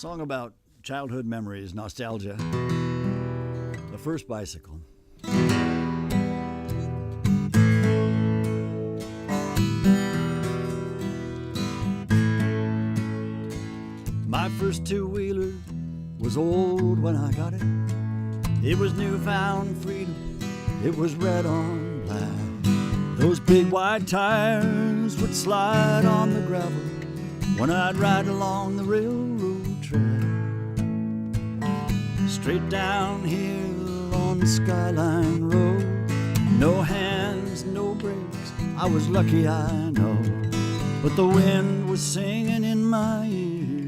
Song about childhood memories, nostalgia. The first bicycle. My first two-wheeler was old when I got it. It was newfound freedom. It was red on black. Those big wide tires would slide on the gravel when I'd ride along the railroad track. Straight downhill on the Skyline Road. No hands, no brakes. I was lucky, I know. But the wind was singing in my ear,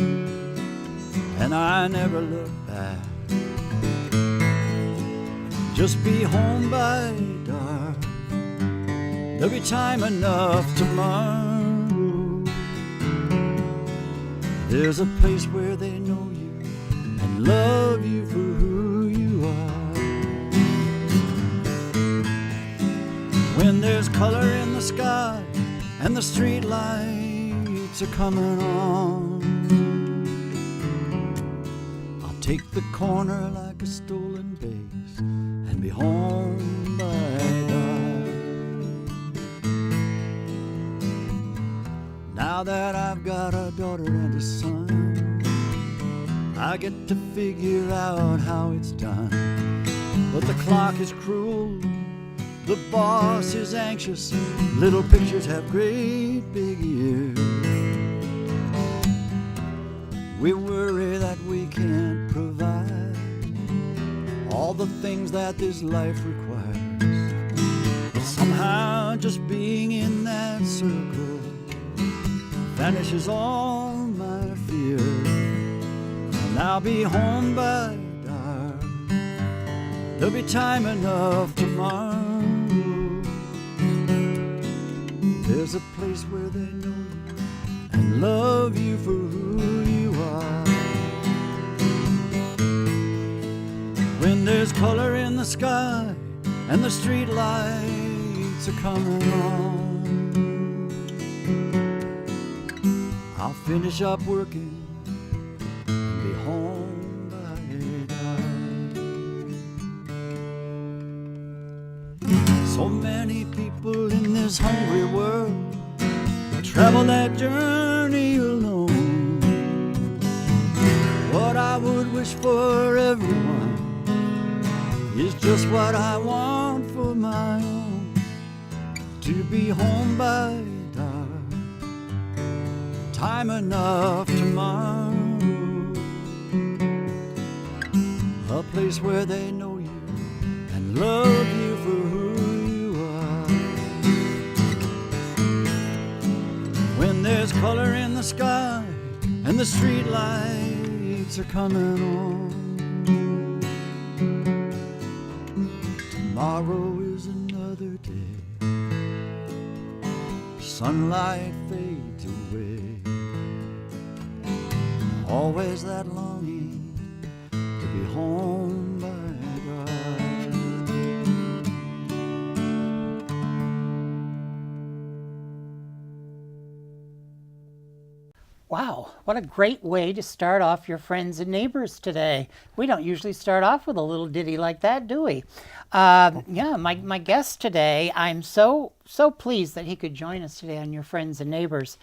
and I never looked back. Just be home by dark. There'll be time enough tomorrow. There's a place where they know you and love you for who you are. When there's color in the sky and the street lights are coming on, I'll take the corner like a stolen base and be home by dark. Now that I've got a daughter and a son, I get to figure out how it's done. But the clock is cruel, the boss is anxious, little pictures have great big ears. We worry that we can't provide all the things that this life requires. But somehow just being in that circle vanishes all my fear. And I'll be home by dark. There'll be time enough tomorrow. There's a place where they know you and love you for who you are. When there's color in the sky and the street lights are coming on, I'll finish up working and be home by dark. So many people in this hungry world travel that journey alone. What I would wish for everyone is just what I want for my own. To be home by dark, time enough tomorrow. A place where they know you and love you for who you are. When there's color in the sky and the street lights are coming on, tomorrow is another day. Sunlight fades away. Always that longing to be home by dark. Wow, what a great way to start off your friends and neighbors today. We don't usually start off with a little ditty like that, do we? Yeah, my guest today, I'm so pleased that he could join us today on Your Friends and Neighbors.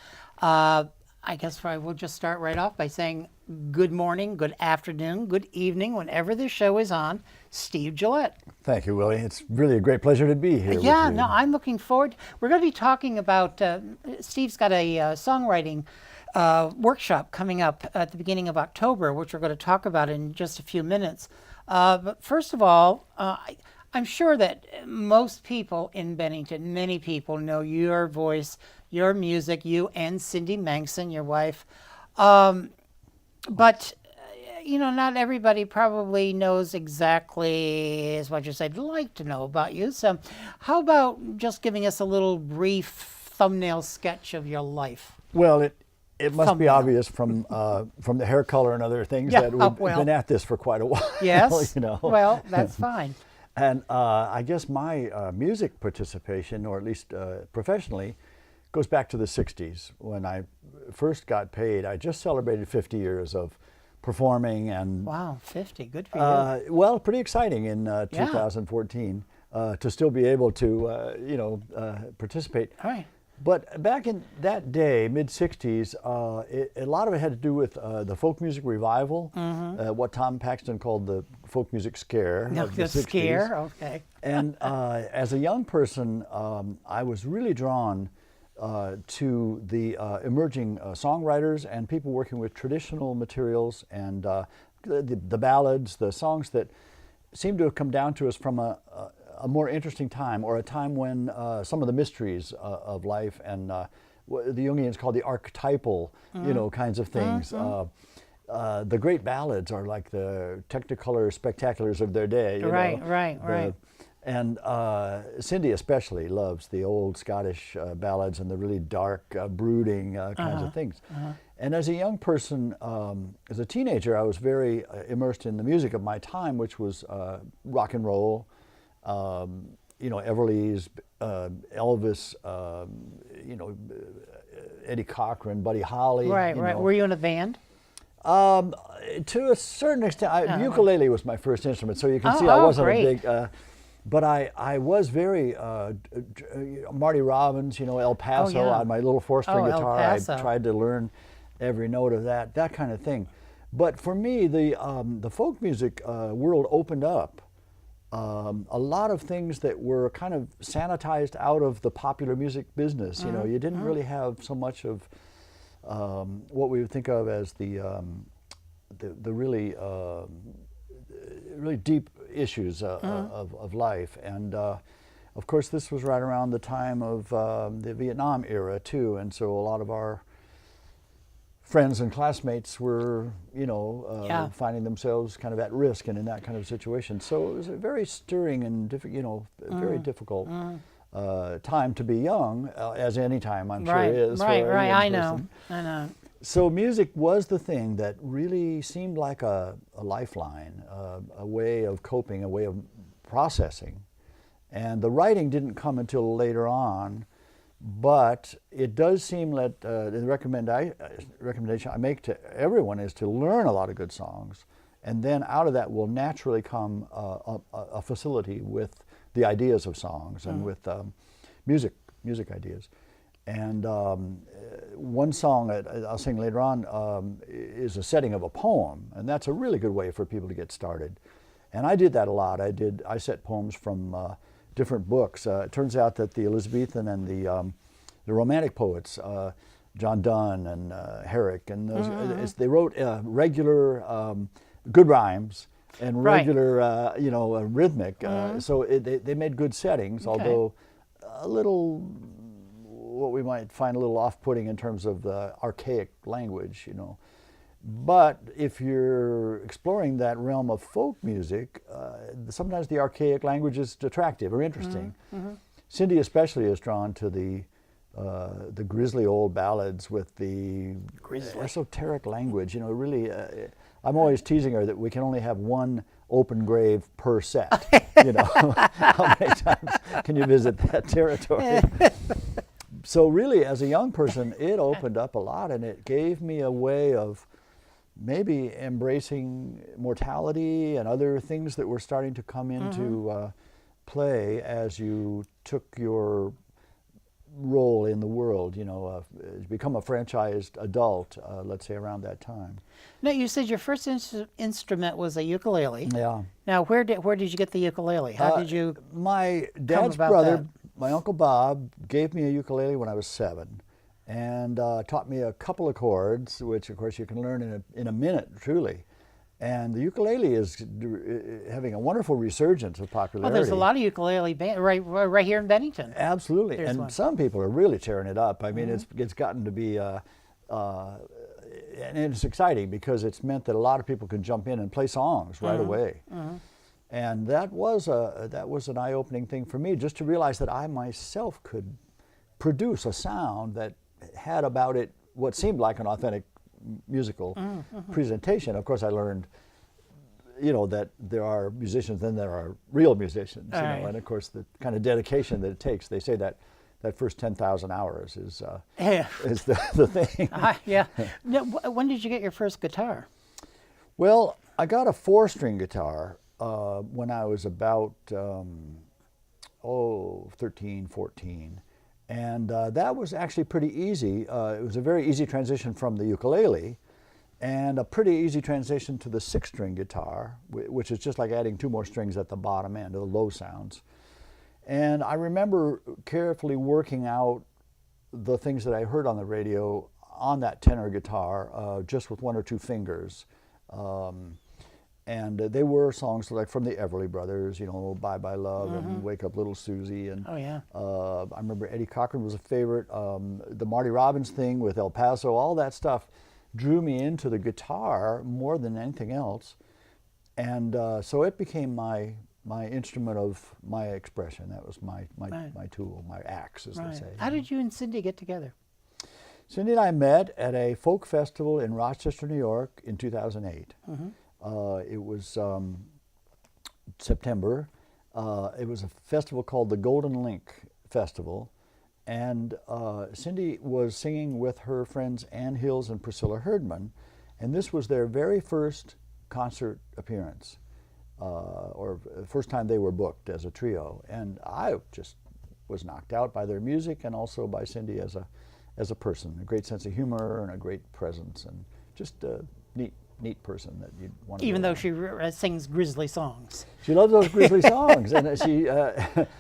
I guess I will just start right off by saying good morning, good afternoon, good evening, whenever the show is on. Steve Gillette. Thank you, Willie. It's really a great pleasure to be here. Yeah, with you. no, I'm looking forward. We're going to be talking about, Steve's got a songwriting workshop coming up at the beginning of October, which we're going to talk about in just a few minutes. But first of all, I'm sure that most people in Bennington, many people know your voice, your music, you and Cindy Mangson, your wife. But, not everybody probably knows exactly as much as I'd like to know about you. So how about just giving us a little brief thumbnail sketch of your life? Well, it must be obvious from the hair color and other things that we've been at this for quite a while. Yes. Well, that's fine. And I guess my music participation, or at least professionally, goes back to the 60s when I first got paid. I just celebrated 50 years of performing and wow, 50, good for you. well, pretty exciting in 2014 to still be able to participate. All right. But back in that day, mid-'60s, a lot of it had to do with the folk music revival, what Tom Paxton called the folk music scare of the 60s. Scare, okay. And as a young person, I was really drawn to the emerging songwriters and people working with traditional materials and the ballads, the songs that seemed to have come down to us from a more interesting time, or a time when some of the mysteries of life and what the Jungians call the archetypal, kinds of things. The great ballads are like the Technicolor spectaculars of their day. Right. And Cindy especially loves the old Scottish ballads and the really dark, brooding kinds of things. And as a young person, as a teenager, I was very immersed in the music of my time, which was rock and roll, Everly's, Elvis, Eddie Cochran, Buddy Holly. Right. Were you in a band? To a certain extent, ukulele was my first instrument, so you can see I wasn't a big. But I was very Marty Robbins, El Paso on my little 4-string guitar. I tried to learn every note of that kind of thing. But for me, the folk music world opened up. A lot of things that were kind of sanitized out of the popular music business. You didn't really have so much of what we would think of as the really really deep issues of life. And of course, this was right around the time of the Vietnam era too, and so a lot of our friends and classmates were, finding themselves kind of at risk and in that kind of situation. So it was a very stirring and very difficult time to be young, as any time I'm sure is. Right. I know. So music was the thing that really seemed like a lifeline, a way of coping, a way of processing. And the writing didn't come until later on, but it does seem that the recommendation I make to everyone is to learn a lot of good songs, and then out of that will naturally come a facility with the ideas of songs and with music ideas. And one song that I'll sing later on is a setting of a poem, and that's a really good way for people to get started. And I did that a lot. I set poems from different books. It turns out that the Elizabethan and the Romantic poets, John Donne and Herrick, and those, they wrote regular good rhymes and regular, rhythmic. So they made good settings, although a little, what we might find a little off-putting in terms of the archaic language, But if you're exploring that realm of folk music, sometimes the archaic language is attractive or interesting. Cindy especially is drawn to the grisly old ballads with the esoteric language. Really, I'm always teasing her that we can only have one open grave per set. How many times can you visit that territory? So really, as a young person, it opened up a lot, and it gave me a way of maybe embracing mortality and other things that were starting to come into play as you took your role in the world, become a franchised adult, let's say around that time. Now, you said your first instrument was a ukulele. Yeah. Now, where did you get the ukulele? How did you My dad's brother, my Uncle Bob, gave me a ukulele when I was 7. And taught me a couple of chords, which of course you can learn in a minute, truly. And the ukulele is having a wonderful resurgence of popularity. Oh, there's a lot of ukulele bands right here in Bennington. Absolutely, and some people are really tearing it up. I mean, it's gotten to be, and it's exciting because it's meant that a lot of people can jump in and play songs right away. And that was an eye-opening thing for me, just to realize that I myself could produce a sound that had about it what seemed like an authentic musical presentation. Of course, I learned, that there are musicians, then there are real musicians, and of course the kind of dedication that it takes. They say that first 10,000 hours is the thing. Now, when did you get your first guitar? Well, I got a 4-string guitar when I was about 13, 14. And that was actually pretty easy. It was a very easy transition from the ukulele, and a pretty easy transition to the 6-string guitar, which is just like adding 2 more strings at the bottom end, the low sounds. And I remember carefully working out the things that I heard on the radio on that tenor guitar, just with 1 or 2 fingers. And they were songs like from the Everly Brothers, you know, Bye Bye Love and Wake Up Little Susie. And Oh, yeah. I remember Eddie Cochran was a favorite. The Marty Robbins thing with El Paso, all that stuff drew me into the guitar more than anything else. And so it became my instrument of my expression. That was my tool, my axe, as they say. How did you and Cindy get together? Cindy and I met at a folk festival in Rochester, New York in 2008. It was September. It was a festival called the Golden Link Festival. And Cindy was singing with her friends Ann Hills and Priscilla Herdman. And this was their very first concert appearance, or first time they were booked as a trio. And I just was knocked out by their music and also by Cindy as a person. A great sense of humor and a great presence, and just a neat person that you'd want to. Even though she sings grisly songs. She loves those grisly songs, and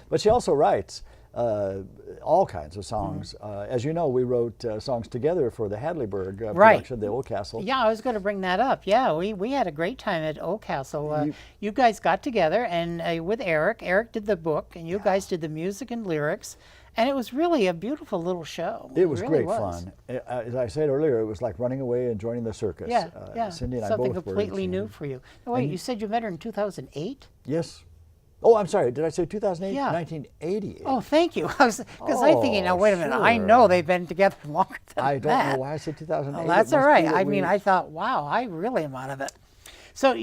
but she also writes all kinds of songs. As you know, we wrote songs together for the Hadleyburg production, the Oldcastle. Yeah, I was going to bring that up. Yeah, we had a great time at Oldcastle. You guys got together and with Eric. Eric did the book, and you guys did the music and lyrics. And it was really a beautiful little show. It was really great fun. As I said earlier, it was like running away and joining the circus. Yeah, Cindy and something I both completely were new for you. Now, wait, you said you met her in 2008? Yes. Oh, I'm sorry. Did I say 2008? Yeah. 1988. Oh, thank you. Because I was thinking, now wait a minute. I sure. know they've been together longer than I that. don't know why I said 2008. Oh, that's It all must right. be that I mean, I thought, wow, I really am out of it. So,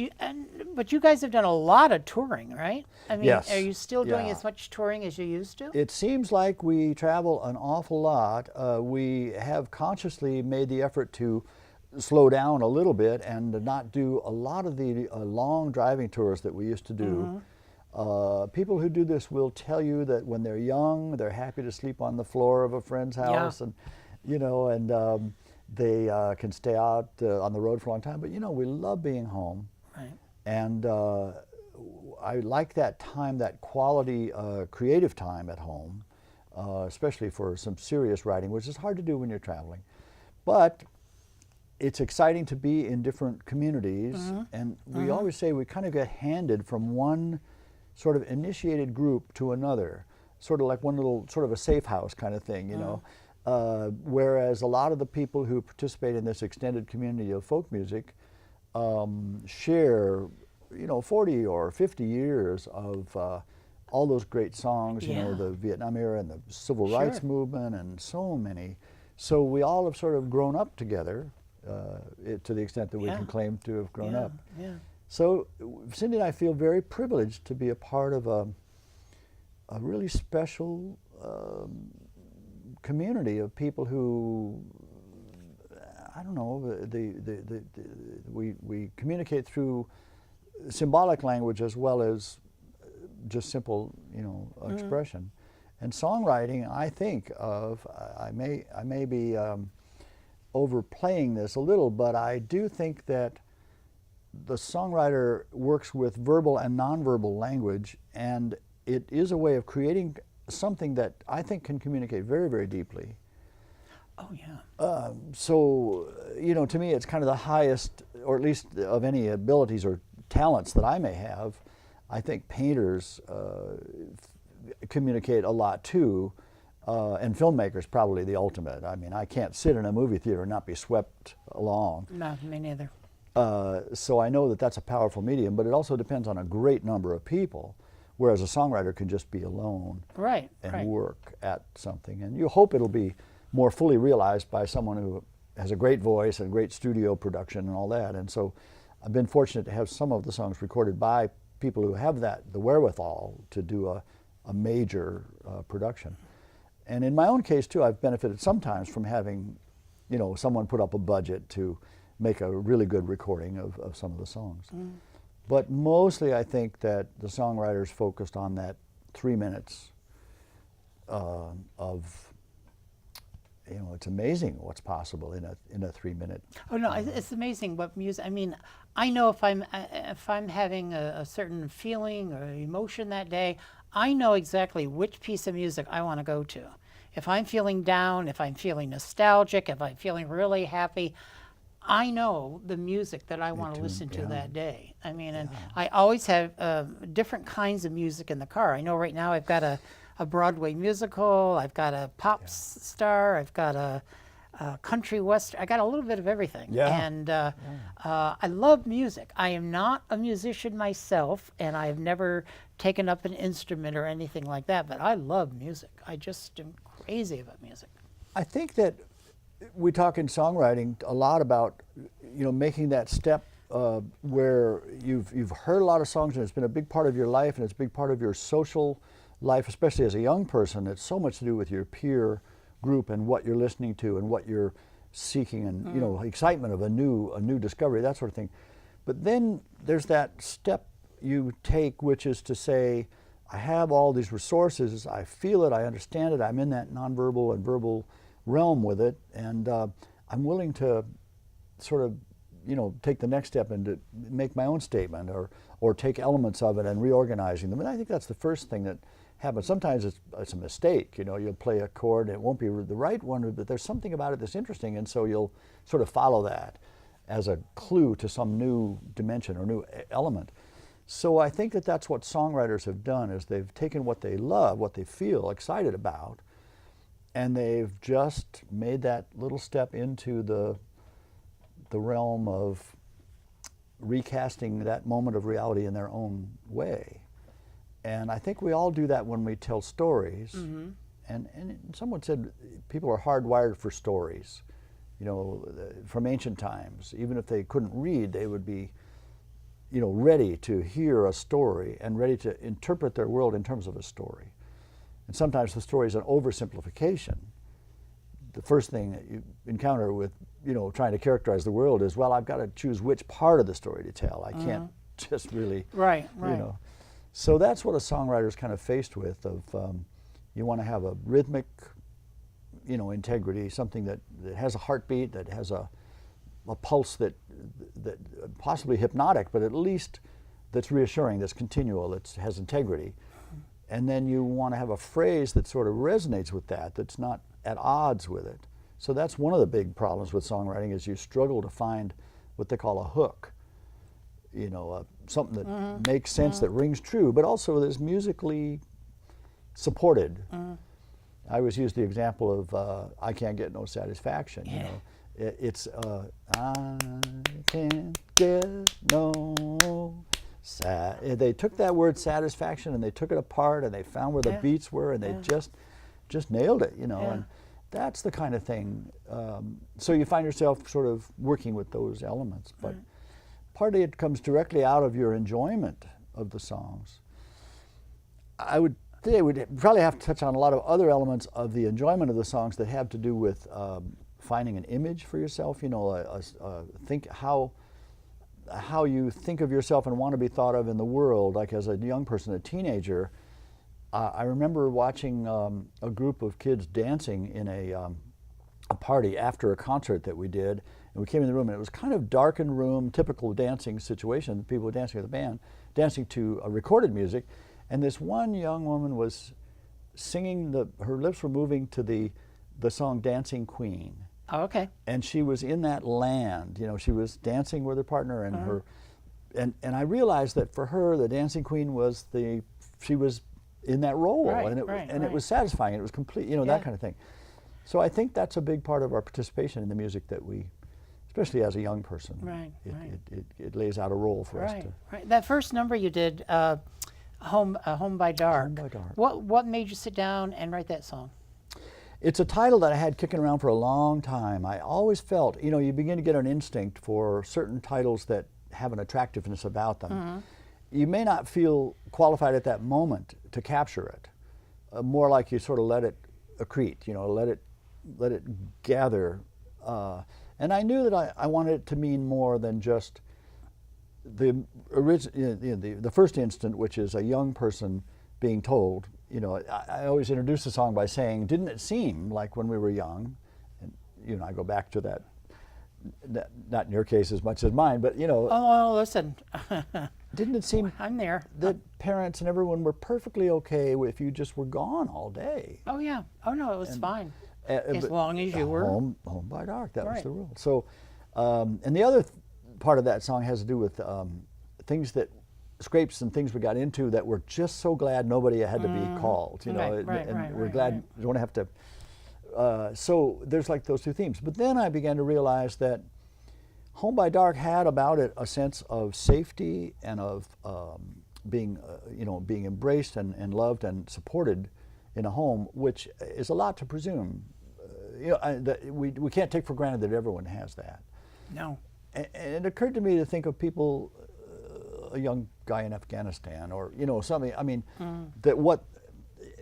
but you guys have done a lot of touring, right? I mean, Yes. are you still doing Yeah. as much touring as you used to? It seems like we travel an awful lot. We have consciously made the effort to slow down a little bit and not do a lot of the long driving tours that we used to do. People who do this will tell you that when they're young, they're happy to sleep on the floor of a friend's house, and you know, and they can stay out on the road for a long time. But you know, we love being home, Right. and I like that time, that quality creative time at home, especially for some serious writing, which is hard to do when you're traveling. But it's exciting to be in different communities, and we always say we kind of get handed from one sort of initiated group to another, sort of like one little sort of a safe house kind of thing, you know. Whereas a lot of the people who participate in this extended community of folk music share, you know, 40 or 50 years of all those great songs, you know, the Vietnam era and the civil rights movement and so many. So we all have sort of grown up together to the extent that we can claim to have grown up. Yeah. So Cindy and I feel very privileged to be a part of a really special community of people who, I don't know, we communicate through symbolic language as well as just simple, you know, expression. And songwriting, I think of, I may be overplaying this a little, but I do think that the songwriter works with verbal and nonverbal language, and it is a way of creating something that I think can communicate very, very deeply. Oh, yeah. So, you know, to me it's kind of the highest, or at least of any abilities or talents that I may have. I think painters communicate a lot too, and filmmakers probably the ultimate. I mean, I can't sit in a movie theater and not be swept along. No, me neither. So I know that that's a powerful medium, but it also depends on a great number of people, whereas a songwriter can just be alone and work at something. And you hope it'll be more fully realized by someone who has a great voice and great studio production and all that. And so I've been fortunate to have some of the songs recorded by people who have the wherewithal to do a major production. And in my own case too, I've benefited sometimes from having, you know, someone put up a budget to make a really good recording of some of the songs. But mostly I think that the songwriters focused on that 3 minutes of, you know, it's amazing what's possible in a 3 minute. Oh no, it's amazing what music. I mean, I know if I'm having a certain feeling or emotion that day, I know exactly which piece of music I want to go to. If I'm feeling down, if I'm feeling nostalgic, if I'm feeling really happy, I know the music that I want to listen to that day. I mean, and I always have different kinds of music in the car. I know right now I've got a Broadway musical, I've got a pop star, I've got a country western, I got a little bit of everything. Yeah. And I love music. I am not a musician myself, and I've never taken up an instrument or anything like that, but I love music. I just am crazy about music. I think that we talk in songwriting a lot about, you know, making that step where you've heard a lot of songs and it's been a big part of your life and it's a big part of your social life, especially as a young person. It's so much to do with your peer group and what you're listening to and what you're seeking and you know, excitement of a new discovery, that sort of thing. But then there's that step you take, which is to say, I have all these resources, I feel it, I understand it, I'm in that nonverbal and verbal realm with it, and I'm willing to sort of, you know, take the next step and to make my own statement or take elements of it and reorganizing them. And I think that's the first thing that happens. Sometimes it's a mistake, you know, you'll play a chord and it won't be the right one, but there's something about it that's interesting, and so you'll sort of follow that as a clue to some new dimension or new element. So I think that that's what songwriters have done, is they've taken what they love, what they feel excited about, and they've just made that little step into the realm of recasting that moment of reality in their own way. And I think we all do that when we tell stories. And someone said people are hardwired for stories, you know, from ancient times. Even if they couldn't read, they would be, you know, ready to hear a story and ready to interpret their world in terms of a story. And sometimes the story is an oversimplification. The first thing that you encounter with, you know, trying to characterize the world is, well, I've got to choose which part of the story to tell. I can't just really, Right. you know. So that's what a songwriter is kind of faced with. You want to have a rhythmic, you know, integrity, something that has a heartbeat, that has a pulse that possibly hypnotic, but at least that's reassuring, that's continual, that has integrity. And then you want to have a phrase that sort of resonates with that, that's not at odds with it. So that's one of the big problems with songwriting, is you struggle to find what they call a hook. You know, something that makes sense, that rings true, but also is musically supported. I always use the example of I can't get no satisfaction. You know, it's I can't get no. They took that word satisfaction and they took it apart and they found where the beats were and they just nailed it. You know, and that's the kind of thing. So you find yourself sort of working with those elements, but. Partly it comes directly out of your enjoyment of the songs. I would say we'd probably have to touch on a lot of other elements of the enjoyment of the songs that have to do with finding an image for yourself. You know, think how you think of yourself and want to be thought of in the world. Like as a young person, a teenager, I remember watching a group of kids dancing in a party after a concert that we did. And we came in the room, and it was kind of darkened room, typical dancing situation. People were dancing with the band, dancing to recorded music. And this one young woman was singing, her lips were moving to the song Dancing Queen. Oh, okay. And she was in that land, you know, she was dancing with her partner and and I realized that for her, the Dancing Queen was she was in that role. Right, and it was satisfying, it was complete, you know, that kind of thing. So I think that's a big part of our participation in the music that we, especially as a young person, it lays out a role for us to. Right. That first number you did, Home by Dark. Home by Dark. What made you sit down and write that song? It's a title that I had kicking around for a long time. I always felt, you know, you begin to get an instinct for certain titles that have an attractiveness about them. You may not feel qualified at that moment to capture it. More like you sort of let it accrete, you know, let it gather. And I knew that I wanted it to mean more than just the the first instant, which is a young person being told. You know, I always introduce the song by saying, "Didn't it seem like when we were young?" And you know, I go back to that. Not in your case as much as mine, but you know. Oh, listen. Didn't it seem I'm there. that parents and everyone were perfectly okay if you just were gone all day? Oh yeah. Oh no, it was fine. As But long as you were home by dark. That was Right. the rule. So, and the other part of that song has to do with things that scrapes and things we got into that we're just so glad nobody had to be called. You know, and we're glad you don't have to. So there's like those two themes. But then I began to realize that Home by Dark had about it a sense of safety and of being, being embraced and loved and supported in a home, which is a lot to presume. We can't take for granted that everyone has that. No. And it occurred to me to think of people, a young guy in Afghanistan, or something. I mean, that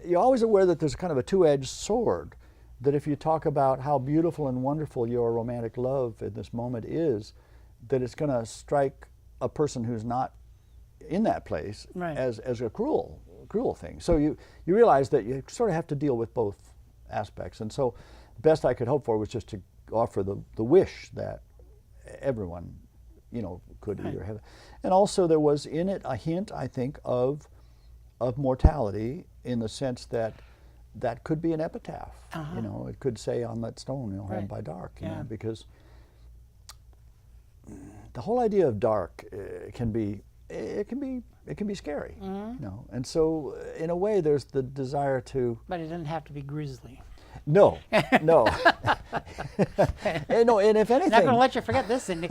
you're always aware that there's kind of a two-edged sword. That if you talk about how beautiful and wonderful your romantic love in this moment is, that it's going to strike a person who's not in that place Right. as a cruel thing. So you realize that you sort of have to deal with both aspects. And so the best I could hope for was just to offer the wish that everyone, could either have. And also there was in it a hint, I think, of mortality, in the sense that could be an epitaph. It could say on that stone, Home Right. by Dark, Yeah. because the whole idea of dark can be scary, and so in a way there's the desire to. But it didn't have to be grisly. No, no. No, and if anything, Not going to let you forget this, Cindy.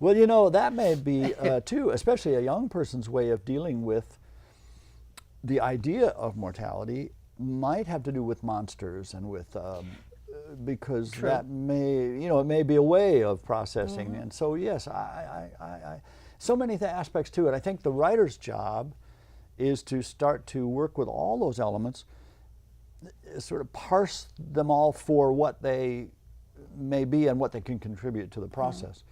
well, that may be too, especially a young person's way of dealing with the idea of mortality. Might have to do with monsters and with because True. that may it may be a way of processing. And so yes, I so many aspects to it. I think the writer's job is to start to work with all those elements, sort of parse them all for what they may be and what they can contribute to the process.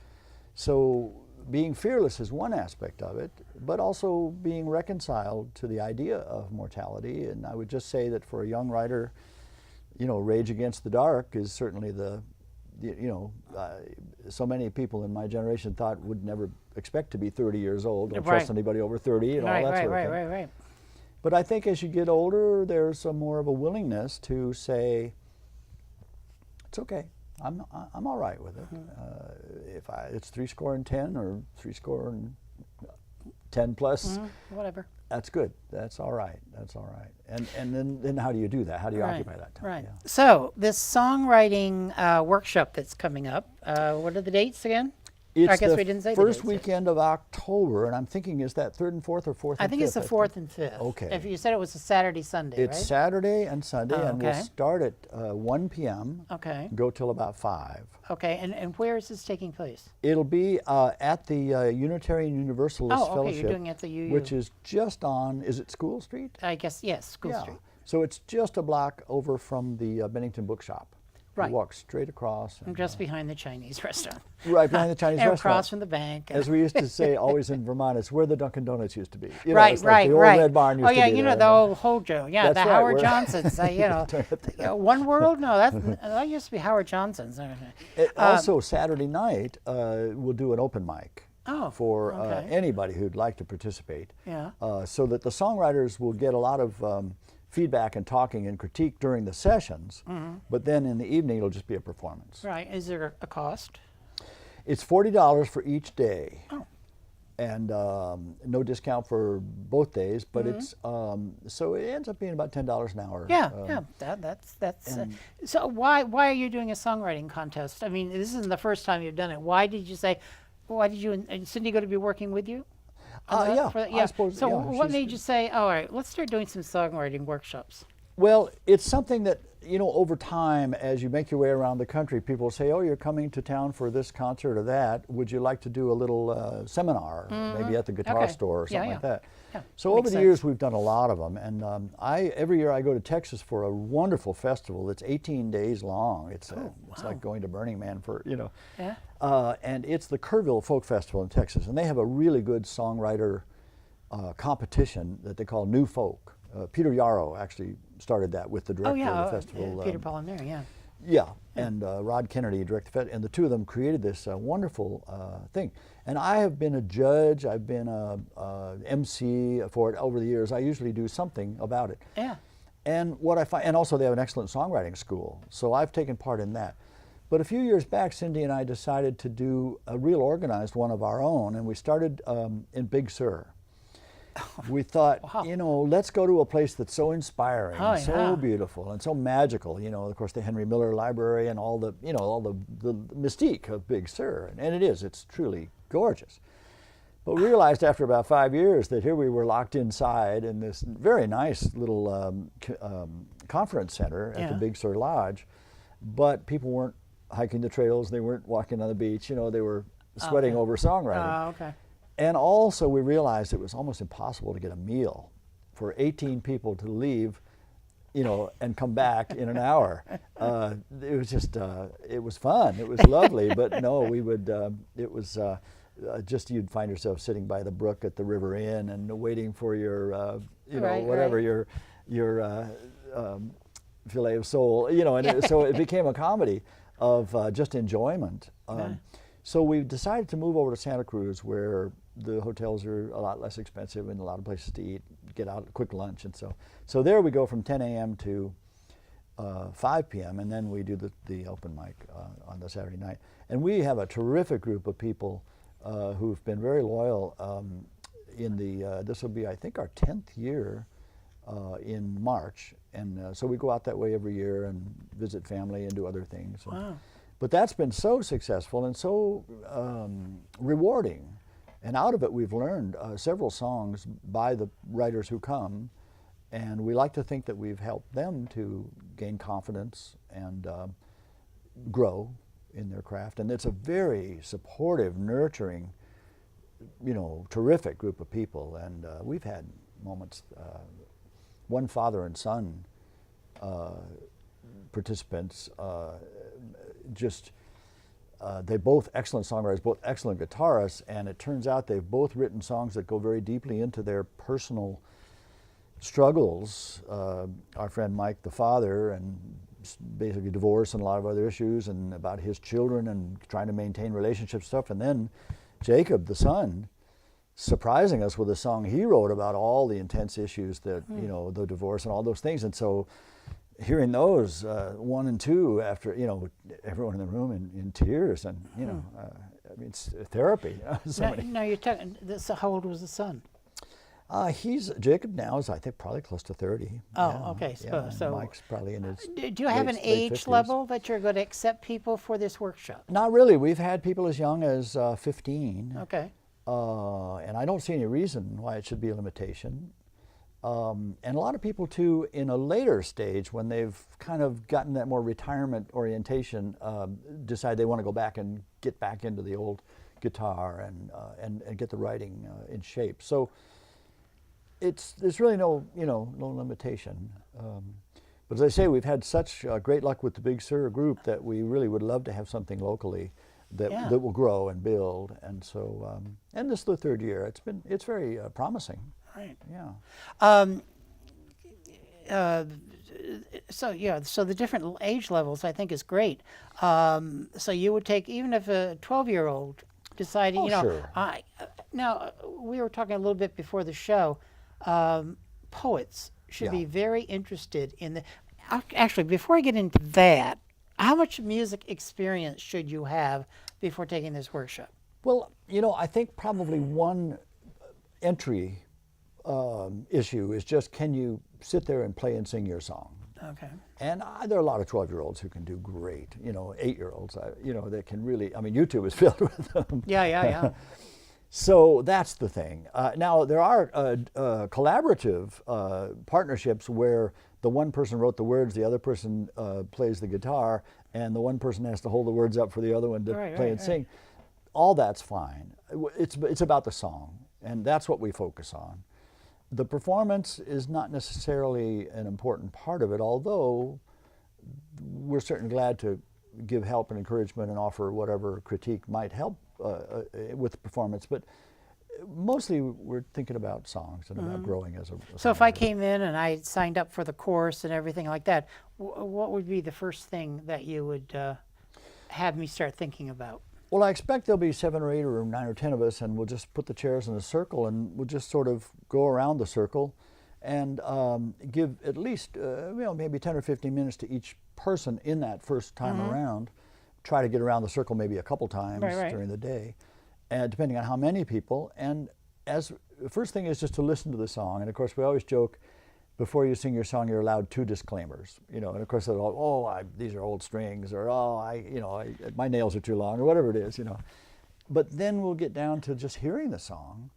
So being fearless is one aspect of it, but also being reconciled to the idea of mortality. And I would just say that for a young writer, Rage Against the Dark is certainly so many people in my generation thought would never expect to be 30 years old, don't trust anybody over 30 and all that sort of thing. Right. But I think as you get older, there's a more of a willingness to say, it's okay. I'm all right with it. If it's 70 or 10 plus, Whatever. that's good. That's all right. That's all right. And then how do you do that? How do you occupy that time? Right. Yeah. So this songwriting workshop that's coming up, what are the dates again? It's I guess the we didn't say the first dates yet. weekend of October, and I'm thinking, is that 3rd and 4th or 4th I and think 5th? it's the 4th and 5th. Okay. If you said it was a Saturday, Sunday, It's right? Saturday and Sunday, Oh, and we'll okay. start at 1 p.m., Okay. go till about 5. Okay. And where is this taking place? It'll be at the Unitarian Universalist Oh, okay. Fellowship, You're doing it at the UU. which is just on, is it School Street? I guess, yes, School Street. So it's just a block over from the Bennington Bookshop. Right. You walk straight across. I'm just behind the Chinese restaurant. Right behind the Chinese and restaurant. across from the bank. As we used to say always in Vermont, it's where the Dunkin' Donuts used to be. You know, Right, it's like the old right. Red Barn used oh yeah, to be you know there. the old Hojo. Yeah, That's the right, Howard where- Johnsons. One World. No, that used to be Howard Johnson's. Also, Saturday night, we'll do an open mic Oh, for okay. anybody who'd like to participate. Yeah. So that the songwriters will get a lot of feedback and talking and critique during the sessions, but then in the evening it'll just be a performance. Right. Is there a cost? It's $40 for each day. Oh. And no discount for both days, but it's so it ends up being about $10 an hour. Yeah, that's. So why are you doing a songwriting contest? I mean, this isn't the first time you've done it. Why did you and Cindy going to be working with you? Yeah, yeah. I suppose. So yeah, what she's- made you say, all right, let's start doing some songwriting workshops? Well, it's something that you know, over time, as you make your way around the country, people say, "Oh, you're coming to town for this concert or that. Would you like to do a little seminar, maybe at the guitar Okay. store or something Yeah, like that?" Yeah, So over makes the sense. years, we've done a lot of them, and every year I go to Texas for a wonderful festival that's 18 days long. It's it's like going to Burning Man for, you know. Yeah. And it's the Kerrville Folk Festival in Texas, and they have a really good songwriter competition that they call New Folk. Peter Yarrow actually started that with the Oh director yeah, of the festival. Peter Paul and Mary. Yeah. Yeah, and Rod Kennedy directed the festival, and the two of them created this wonderful thing. And I have been a judge, I've been a MC for it over the years. I usually do something about it. Yeah. And what I find, and also they have an excellent songwriting school, so I've taken part in that. But a few years back, Cindy and I decided to do a real organized one of our own, and we started in Big Sur. We thought, Wow. you know, let's go to a place that's so inspiring, Oh, so yeah. beautiful, and so magical. You know, of course, the Henry Miller Library and all the, you know, all the mystique of Big Sur, and it is. It's truly gorgeous. But we realized after about 5 years that here we were locked inside in this very nice little conference center at the Yeah. Big Sur Lodge, but people weren't hiking the trails, they weren't walking on the beach, you know, they were sweating Okay. over songwriting. Oh, okay. And also we realized it was almost impossible to get a meal for 18 people to leave, you know, and come back in an hour. It was just, it was fun, it was lovely, but no, we would, it was just, you'd find yourself sitting by the brook at the River Inn and waiting for your, you know, Right, whatever, right. your filet of sole, you know, and so it became a comedy of just enjoyment. So we decided to move over to Santa Cruz, where the hotels are a lot less expensive and a lot of places to eat, get out a quick lunch, and so there we go from 10 a.m. to 5 p.m. and then we do the open mic on the Saturday night. And we have a terrific group of people who've been very loyal. In the this will be, I think, our 10th year in March, and so we go out that way every year and visit family and do other things. Wow. But that's been so successful and so rewarding. And out of it, we've learned several songs by the writers who come, and we like to think that we've helped them to gain confidence and grow in their craft. And it's a very supportive, nurturing, you know, terrific group of people. And we've had moments, one father and son participants, they're both excellent songwriters, both excellent guitarists, and it turns out they've both written songs that go very deeply into their personal struggles. Our friend Mike, the father, and basically divorce and a lot of other issues, and about his children and trying to maintain relationship stuff. And then Jacob, the son, surprising us with a song he wrote about all the intense issues that, you know, the divorce and all those things. And so hearing those, 1 and 2, after, you know, everyone in the room in tears, and, you know, I mean, it's therapy. Now you're talking, so how old was the son? Jacob now is, I think, probably close to 30. Oh, Yeah, okay, yeah, and so Mike's probably in his Do you have an late age 50s. level that you're going to accept people for this workshop? Not really. We've had people as young as 15. Okay. And I don't see any reason why it should be a limitation. And a lot of people too, in a later stage, when they've kind of gotten that more retirement orientation, decide they want to go back and get back into the old guitar and get the writing in shape. So there's really no limitation. But as I say, we've had such great luck with the Big Sur group that we really would love to have something locally that will grow and build. And so, and this is the 3rd year. It's very promising. Right. Yeah. So the different age levels, I think, is great. So you would take, even if a 12-year-old decided, Oh, you know, sure. now we were talking a little bit before the show. Poets should be Yeah. very interested in the. Actually, before I get into that, how much music experience should you have before taking this workshop? Well, you know, I think probably one entry issue is just, can you sit there and play and sing your song? Okay. And there are a lot of 12-year-olds who can do great. You know, 8-year-olds, you know, that can really. I mean, YouTube is filled with them. Yeah. So that's the thing. Now, there are collaborative partnerships where the one person wrote the words, the other person plays the guitar, and the one person has to hold the words up for the other one to play and sing. All that's fine. It's about the song, and that's what we focus on. The performance is not necessarily an important part of it, although we're certainly glad to give help and encouragement and offer whatever critique might help with the performance. But mostly we're thinking about songs and about growing as a So if I songwriter. came in and I signed up for the course and everything like that, what would be the first thing that you would have me start thinking about? Well, I expect there'll be 7 or 8 or 9 or 10 of us, and we'll just put the chairs in a circle, and we'll just sort of go around the circle and give at least maybe 10 or 15 minutes to each person in that first time around. Try to get around the circle maybe a couple times during the day, and depending on how many people. And as the first thing is just to listen to the song. And of course, we always joke, before you sing your song, you're allowed 2 disclaimers. And of course, they're all, these are old strings, or my nails are too long, or whatever it is. But then we'll get down to just hearing the song.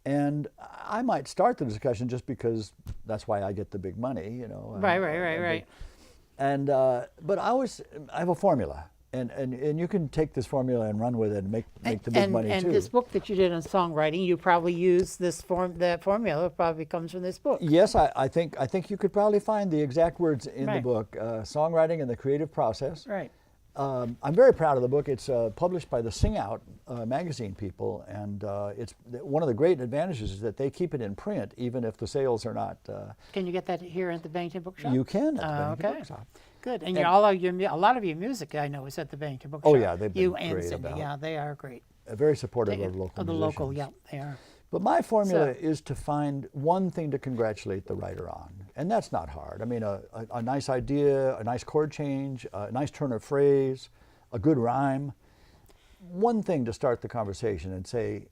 And I might start the discussion just because that's why I get the big money. Right. And but I have a formula, and you can take this formula and run with it and make the big money and too. this book that you did on songwriting, you probably use that formula probably comes from this book. Yes, I think you could probably find the exact words in the Right. book, Songwriting and the Creative Process. Right. I'm very proud of the book. It's published by the Sing Out magazine people, and it's one of the great advantages is that they keep it in print, even if the sales are not. Can you get that here at the Bennington Bookshop? You can at the Bennington okay. Bookshop. Good. And, And- a lot of your music I know is at the Bennington Bookshop. Oh, yeah, they've been you and great Cindy, about it. yeah, they are great. Very supportive of local Of the musicians. local, yeah, they are. But my formula is to find one thing to congratulate the writer on, and that's not hard. I mean, a nice idea, a nice chord change, a nice turn of phrase, a good rhyme. One thing to start the conversation and say,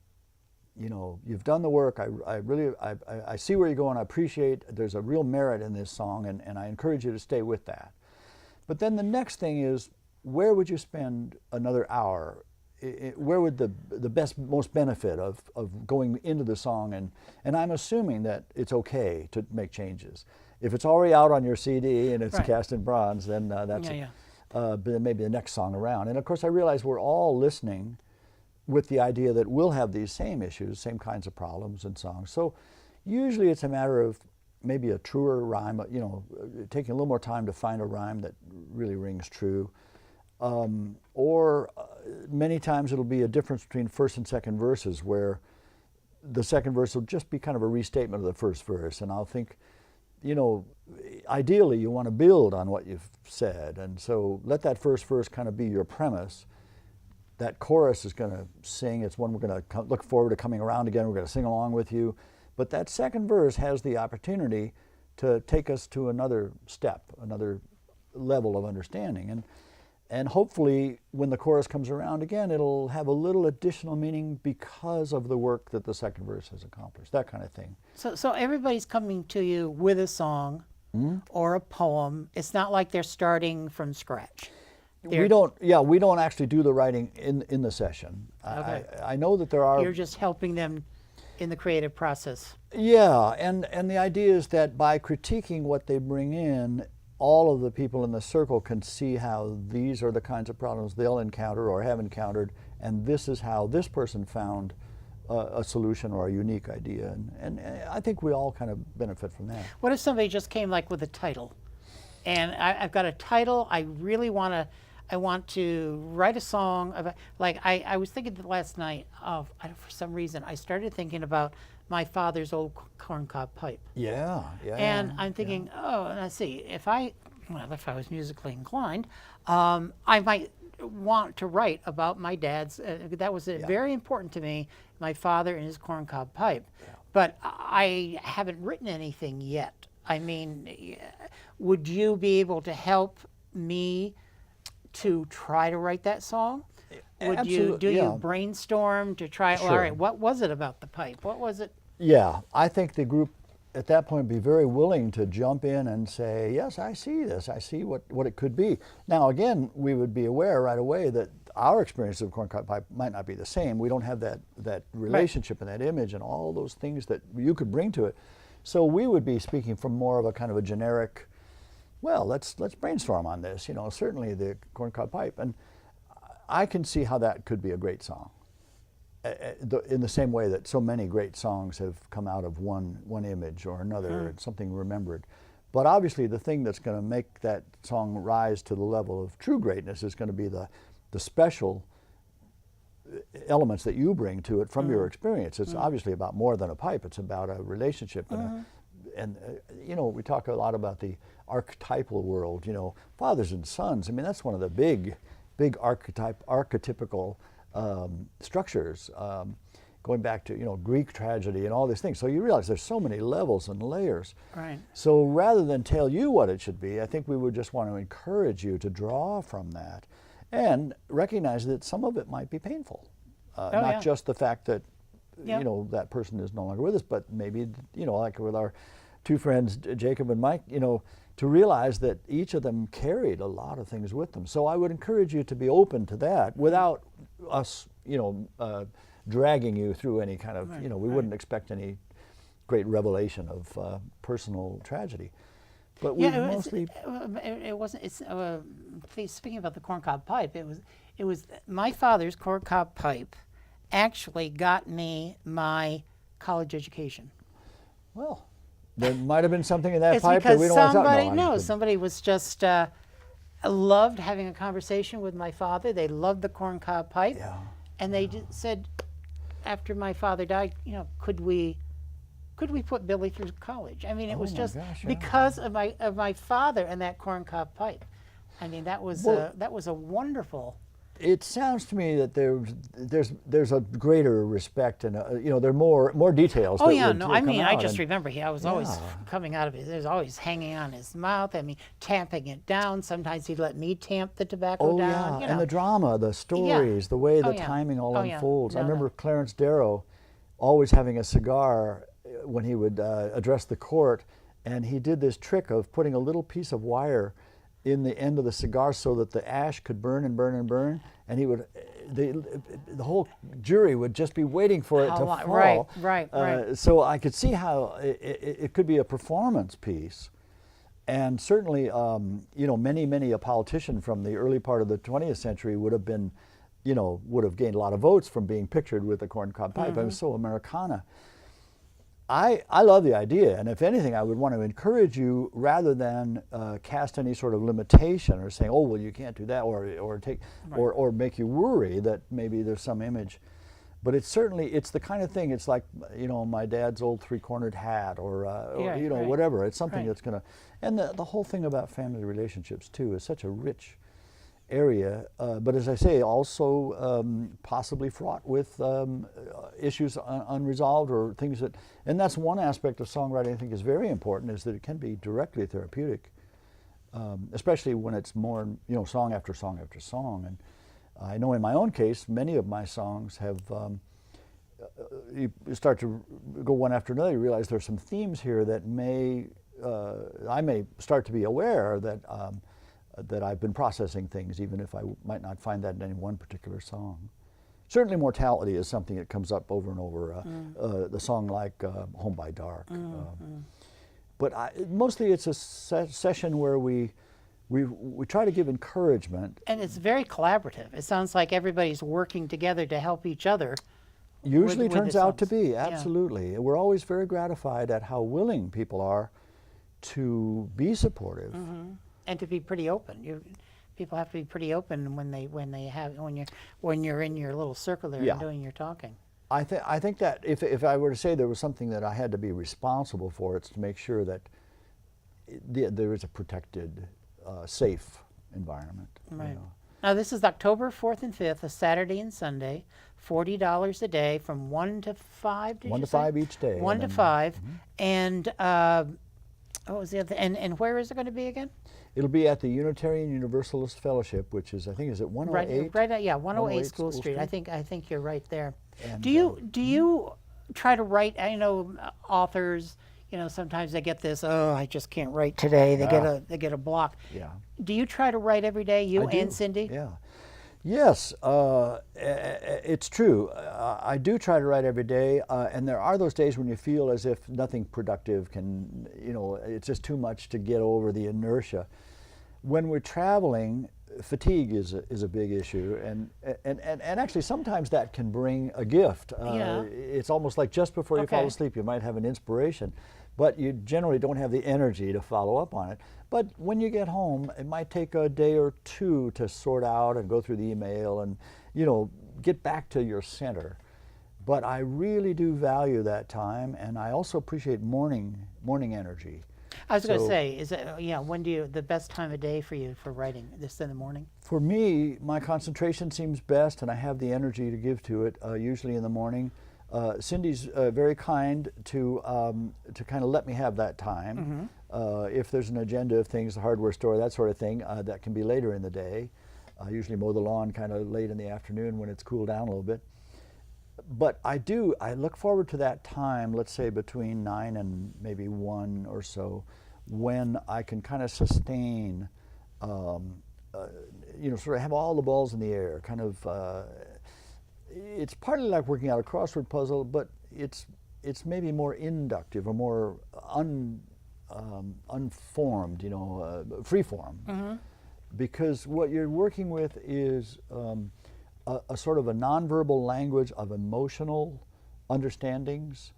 you've done the work. I see where you're going. I appreciate. There's a real merit in this song, and I encourage you to stay with that. But then the next thing is, where would you spend another hour? Where would the best, most benefit of going into the song? And I'm assuming that it's okay to make changes. If it's already out on your CD and it's Right. cast in bronze, then that's maybe the next song around. And of course, I realize we're all listening with the idea that we'll have these same issues, same kinds of problems and songs. So usually it's a matter of maybe a truer rhyme, taking a little more time to find a rhyme that really rings true. Or many times it'll be a difference between first and second verses, where the second verse will just be kind of a restatement of the first verse. And I'll think, ideally you want to build on what you've said. And so let that first verse kind of be your premise. That chorus is going to sing. It's one we're going to look forward to coming around again. We're going to sing along with you. But that second verse has the opportunity to take us to another step, another level of understanding. And hopefully when the chorus comes around again, it'll have a little additional meaning because of the work that the second verse has accomplished, that kind of thing. So everybody's coming to you with a song or a poem. It's not like they're starting from scratch. We don't actually do the writing in the session. Okay. I know that there are. You're just helping them in the creative process. Yeah, and the idea is that by critiquing what they bring in, all of the people in the circle can see how these are the kinds of problems they'll encounter or have encountered, and this is how this person found a solution or a unique idea. And I think we all kind of benefit from that. What if somebody just came like with a title? And I've got a title, I want to write a song about, I was thinking last night of, for some reason, I started thinking about my father's old corncob pipe. Yeah. And I'm thinking, let's see, if I was musically inclined, I might want to write about my dad's, that was very important to me, my father and his corncob pipe. Yeah. But I haven't written anything yet. I mean, would you be able to help me to try to write that song? Would you you brainstorm to try? Sure. All right, what was it about the pipe? What was it? Yeah, I think the group at that point would be very willing to jump in and say, yes, I see this. I see what it could be. Now, again, we would be aware right away that our experience of corncob pipe might not be the same. We don't have that relationship and that image and all those things that you could bring to it. So we would be speaking from more of a kind of a generic, well, let's brainstorm on this. You know, certainly the corncob pipe, and I can see how that could be a great song. In the same way that so many great songs have come out of one image or another, and something remembered. But obviously the thing that's going to make that song rise to the level of true greatness is going to be the special elements that you bring to it from your experience. It's obviously about more than a pipe. It's about a relationship. And you know, we talk a lot about the archetypal world, you know, fathers and sons. I mean, that's one of the big archetypical structures, going back to, you know, Greek tragedy and all these things. So you realize there's so many levels and layers. Right. So rather than tell you what it should be, I think we would just want to encourage you to draw from that and recognize that some of it might be painful. Not just the fact that, you know, that person is no longer with us, but maybe, you know, like with our two friends, Jacob and Mike, you know, to realize that each of them carried a lot of things with them. So I would encourage you to be open to that without us, you know, dragging you through any kind of, you know, we wouldn't expect any great revelation of personal tragedy. But we mostly... It wasn't, it's, speaking about the corncob pipe, it was my father's corncob pipe actually got me my college education. Well, there might have been something in that It's pipe that because we don't want to talk somebody, about. no, somebody was just loved having a conversation with my father. They loved the corncob pipe. Yeah. And they just said, after my father died, you know, could we put Billy through college? I mean, it was my just gosh, yeah. because of my father and that corncob pipe. I mean, that was a wonderful. It sounds to me that there's a greater respect and you know, there are more details. Oh that yeah, would no, come I mean, I out, just and remember I was always coming out of it. It was always hanging on his mouth. I mean, tamping it down. Sometimes he'd let me tamp the tobacco down. yeah, You know. and the drama, the stories, the way the yeah. timing all Oh, yeah. unfolds. I No, no. remember Clarence Darrow always having a cigar when he would address the court, and he did this trick of putting a little piece of wire in the end of the cigar so that the ash could burn and burn and burn, and he would, the whole jury would just be waiting for it to fall. Right. So I could see how it could be a performance piece, and certainly, you know, many a politician from the early part of the 20th century would have been, you know, would have gained a lot of votes from being pictured with the corncob pipe. It was so Americana. I love the idea, and if anything, I would want to encourage you rather than cast any sort of limitation or saying, "Oh, well, you can't do that," or make you worry that maybe there's some image. But it's the kind of thing. It's like, you know, my dad's old three-cornered hat, or you know, whatever. It's something that's going to, and the whole thing about family relationships too is such a rich area, but as I say, also possibly fraught with issues unresolved or things that, and that's one aspect of songwriting I think is very important, is that it can be directly therapeutic, especially when it's more, you know, song after song after song. And I know in my own case, many of my songs have, you start to go one after another, you realize there's some themes here that I may start to be aware that that I've been processing things, even if I might not find that in any one particular song. Certainly mortality is something that comes up over and over, the song like Home by Dark. But mostly it's a session where we try to give encouragement. And it's very collaborative. It sounds like everybody's working together to help each other. Usually with turns the out to songs. be, absolutely. We're always very gratified at how willing people are to be supportive. And to be pretty open. People have to be pretty open when you're in your little circle there and doing your talking. I think that if I were to say there was something that I had to be responsible for, it's to make sure that there is a protected, safe environment. Right. You know. Now this is October 4th and 5th, a Saturday and Sunday, $40 a day from 1 to 5. 1 to 5 each day. 1 to 5, and what was the other? And where is it going to be again? It'll be at the Unitarian Universalist Fellowship, which is, I think, is it 108? Right at 108 School Street. I think you're right there. And, do you try to write? I know authors, you know, sometimes they get this, oh, I just can't write today. They get a block. Yeah. Do you try to write every day, you I do. and Cindy? Yeah. Yes, it's true. I do try to write every day, and there are those days when you feel as if nothing productive can, it's just too much to get over the inertia. When we're traveling, fatigue is a big issue, and actually sometimes that can bring a gift. Yeah. It's almost like just before you fall Okay. asleep, you might have an inspiration, but you generally don't have the energy to follow up on it. But when you get home, it might take a day or two to sort out and go through the email and, get back to your center. But I really do value that time, and I also appreciate morning energy. I was going to So- say, is it, when do you, the best time of day for you for writing? This in the morning? For me, my concentration seems best, and I have the energy to give to it, usually in the morning. Cindy's very kind to kind of let me have that time. If there's an agenda of things, the hardware store, that sort of thing, that can be later in the day. I usually mow the lawn kind of late in the afternoon when it's cooled down a little bit. But I look forward to that time, let's say between 9 and maybe 1 or so, when I can kind of sustain, sort of have all the balls in the air, kind of, it's partly like working out a crossword puzzle, but it's maybe more inductive or more unformed, free form. Because what you're working with is a sort of a nonverbal language of emotional understandings,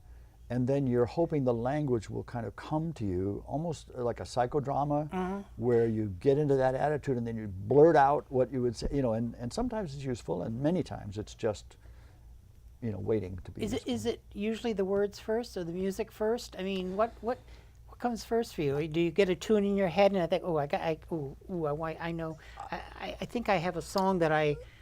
and then you're hoping the language will kind of come to you almost like a psychodrama, where you get into that attitude and then you blurt out what you would say, and sometimes it's useful, and many times it's just waiting to be useful. Is it usually the words first or the music first? I mean, what comes first for you? Do you get a tune in your head and I think, I know, I think I have a song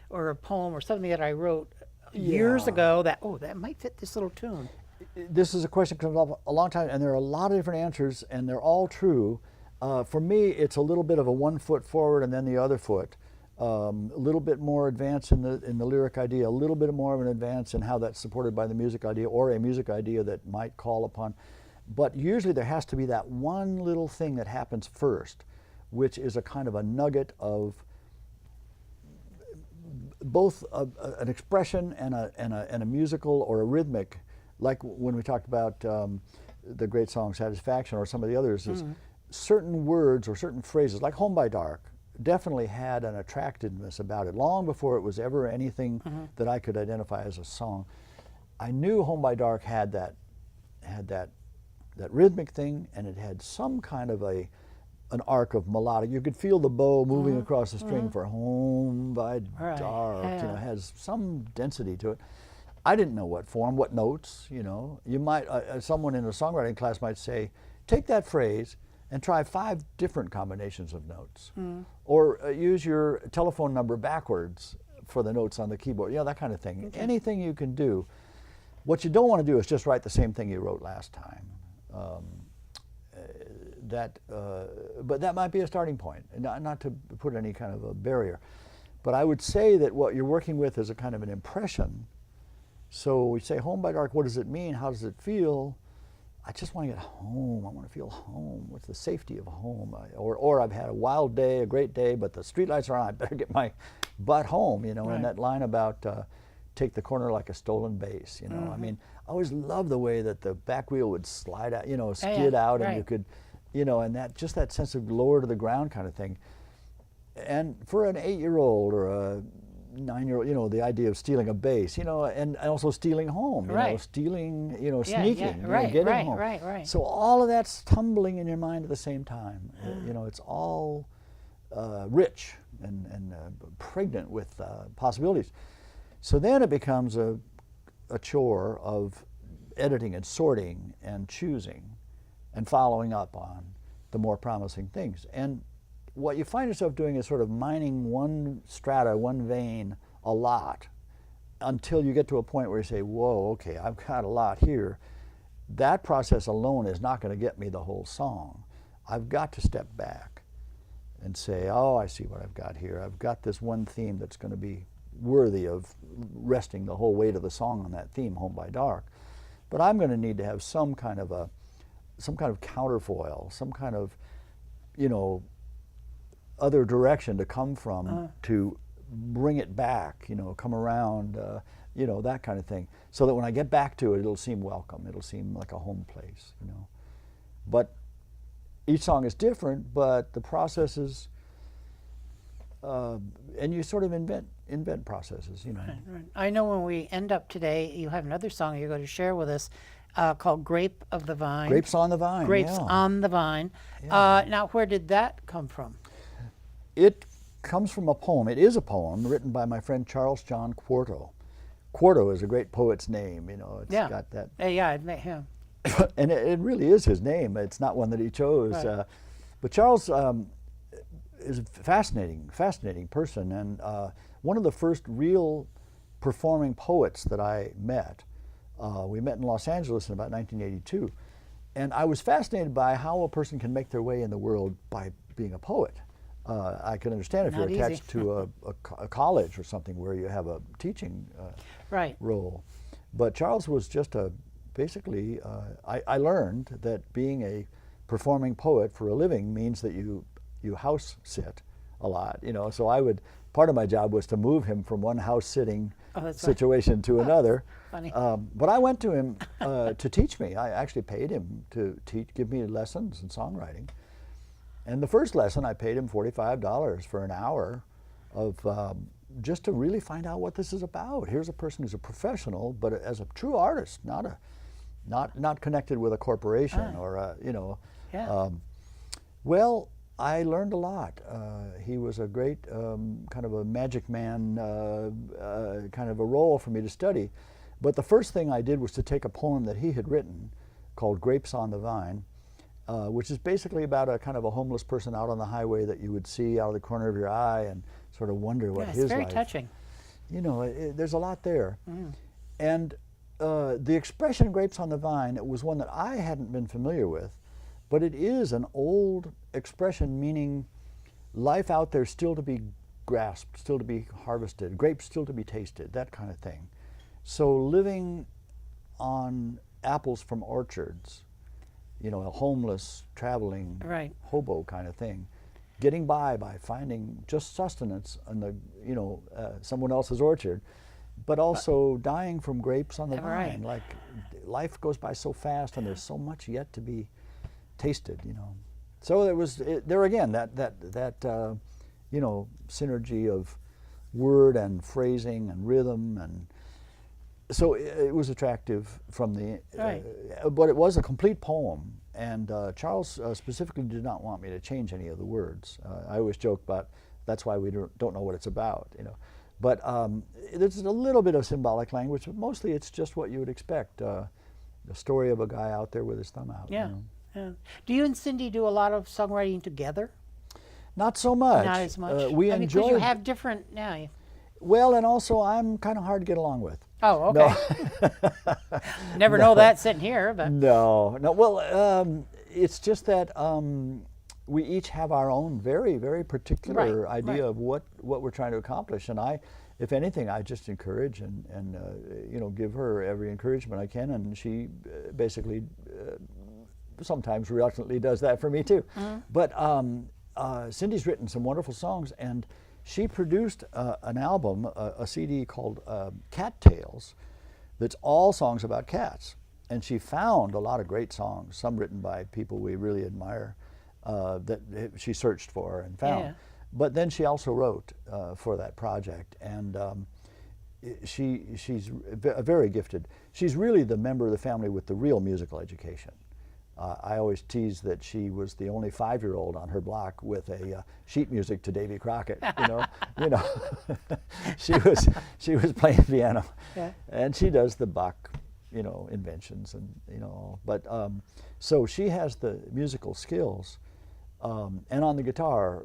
or a poem or something that I wrote years Yeah. ago that might fit this little tune. This is a question that comes up a long time, and there are a lot of different answers, and they're all true. For me, it's a little bit of a 1 foot forward and then the other foot. A little bit more advance in the lyric idea, a little bit more of an advance in how that's supported by the music idea, or a music idea that might call upon. But usually there has to be that one little thing that happens first, which is a kind of a nugget of both an expression and a musical or a rhythmic, like when we talked about the great song Satisfaction or some of the others, is certain words or certain phrases, like Home by Dark, definitely had an attractiveness about it long before it was ever anything that I could identify as a song. I knew Home by Dark had that rhythmic thing, and it had some kind of an arc of melodic. You could feel the bow moving across the string for Home by Right, Dark. yeah. Has some density to it. I didn't know what form, what notes. You might someone in a songwriting class might say, take that phrase and try 5 different combinations of notes, or use your telephone number backwards for the notes on the keyboard. That kind of thing. Okay. Anything you can do. What you don't want to do is just write the same thing you wrote last time. But that might be a starting point, not to put any kind of a barrier. But I would say that what you're working with is a kind of an impression. So we say Home by Dark, what does it mean? How does it feel? I just want to get home. I want to feel home with the safety of home. Or I've had a wild day, a great day, but the streetlights are on. I better get my butt home, Right. And that line about take the corner like a stolen base, I mean, I always loved the way that the back wheel would slide out, skid out, and you right. could, and that sense of lower to the ground kind of thing. And for an 8-year-old or a 9-year-old, the idea of stealing a bass, and also stealing home, Right. stealing, Yeah, sneaking, right, getting right, home. right. So all of that's tumbling in your mind at the same time. It's all rich and pregnant with possibilities. So then it becomes a chore of editing and sorting and choosing and following up on the more promising things. And what you find yourself doing is sort of mining one strata, one vein a lot until you get to a point where you say, whoa, okay, I've got a lot here. That process alone is not going to get me the whole song. I've got to step back and say, oh, I see what I've got here. I've got this one theme that's going to be worthy of resting the whole weight of the song on that theme, Home by Dark. But I'm going to need to have some kind of counterfoil, some kind of, other direction to come from to bring it back, come around, that kind of thing, so that when I get back to it, it'll seem welcome. It'll seem like a home place. But each song is different, but the process is, and you sort of invent processes. Right. I know when we end up today, you have another song you're going to share with us called Grape of the Vine. Grapes on the Vine. Grapes yeah. on the Vine. Yeah. Now, where did that come from? It comes from a poem. It is a poem written by my friend Charles John Quarto. Quarto is a great poet's name. It's got that. Yeah, I met him. And it really is his name. It's not one that he chose. Right. But Charles is a fascinating person, and one of the first real performing poets that I met. We met in Los Angeles in about 1982, and I was fascinated by how a person can make their way in the world by being a poet. I can understand if Not you're attached easy. to a college or something where you have a teaching Right. role. But Charles was just basically, I learned that being a performing poet for a living means that you house sit a lot, so part of my job was to move him from one house sitting situation to another. Funny. But I went to him to teach me. I actually paid him to give me lessons in songwriting. And the first lesson, I paid him $45 for an hour of just to really find out what this is about. Here's a person who's a professional, but as a true artist, not connected with a corporation or Yeah. Well, I learned a lot. He was a great kind of a magic man, kind of a role for me to study. But the first thing I did was to take a poem that he had written called Grapes on the Vine, which is basically about a kind of a homeless person out on the highway that you would see out of the corner of your eye and sort of wonder what Yeah, his it's very life. touching. There's a lot there. And the expression grapes on the vine, it was one that I hadn't been familiar with, but it is an old expression meaning life out there still to be grasped, still to be harvested, grapes still to be tasted, that kind of thing. So living on apples from orchards, a homeless, traveling Right. hobo kind of thing, getting by finding just sustenance in someone else's orchard, but also dying from grapes on the Right. vine. Like life goes by so fast, and there's so much yet to be tasted. So there again that synergy of word and phrasing and rhythm, and so it was attractive from the. Right. But it was a complete poem. And Charles specifically did not want me to change any of the words. I always joke about that's why we don't know what it's about, But there's a little bit of symbolic language, but mostly it's just what you would expect. The story of a guy out there with his thumb out. Yeah. Yeah. Do you and Cindy do a lot of songwriting together? Not so much. Not as much. We because enjoy. you have different. Yeah. Well, and also I'm kind of hard to get along with. Oh, okay. Never know that sitting here, but No. Well, it's just that we each have our own very, very particular Right, idea right. of what we're trying to accomplish. And if anything, I just encourage and give her every encouragement I can. And she basically sometimes reluctantly does that for me too. But Cindy's written some wonderful songs, and she produced an album, a CD called Cat Tales, that's all songs about cats. And she found a lot of great songs, some written by people we really admire, that she searched for and found. Yeah. But then she also wrote for that project, and she's very gifted. She's really the member of the family with the real musical education. I always tease that she was the only 5-year-old on her block with a sheet music to Davy Crockett. She was playing piano, Yeah. and she does the Bach, inventions and But so she has the musical skills, and on the guitar,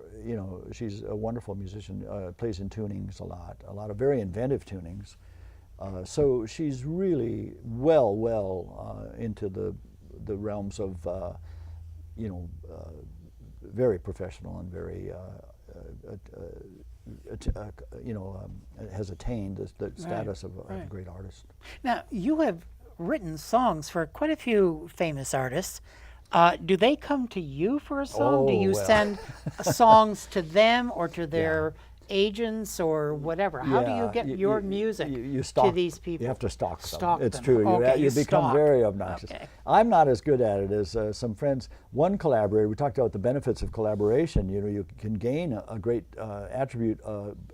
she's a wonderful musician. Plays in tunings a lot of very inventive tunings. So she's really well into the realms of very professional and very has attained the status of a right. great artist. Now, you have written songs for quite a few famous artists. Do they come to you for a song? Do Oh, you well. send songs to them or to their agents or whatever? How do you Yeah, get your music you to stalk, these people? You have to stalk them. Stalk It's them. true. You, Okay, you you become stalk. very obnoxious. Okay. I'm not as good at it as some friends. One collaborator, we talked about the benefits of collaboration. You know, you can gain a great attribute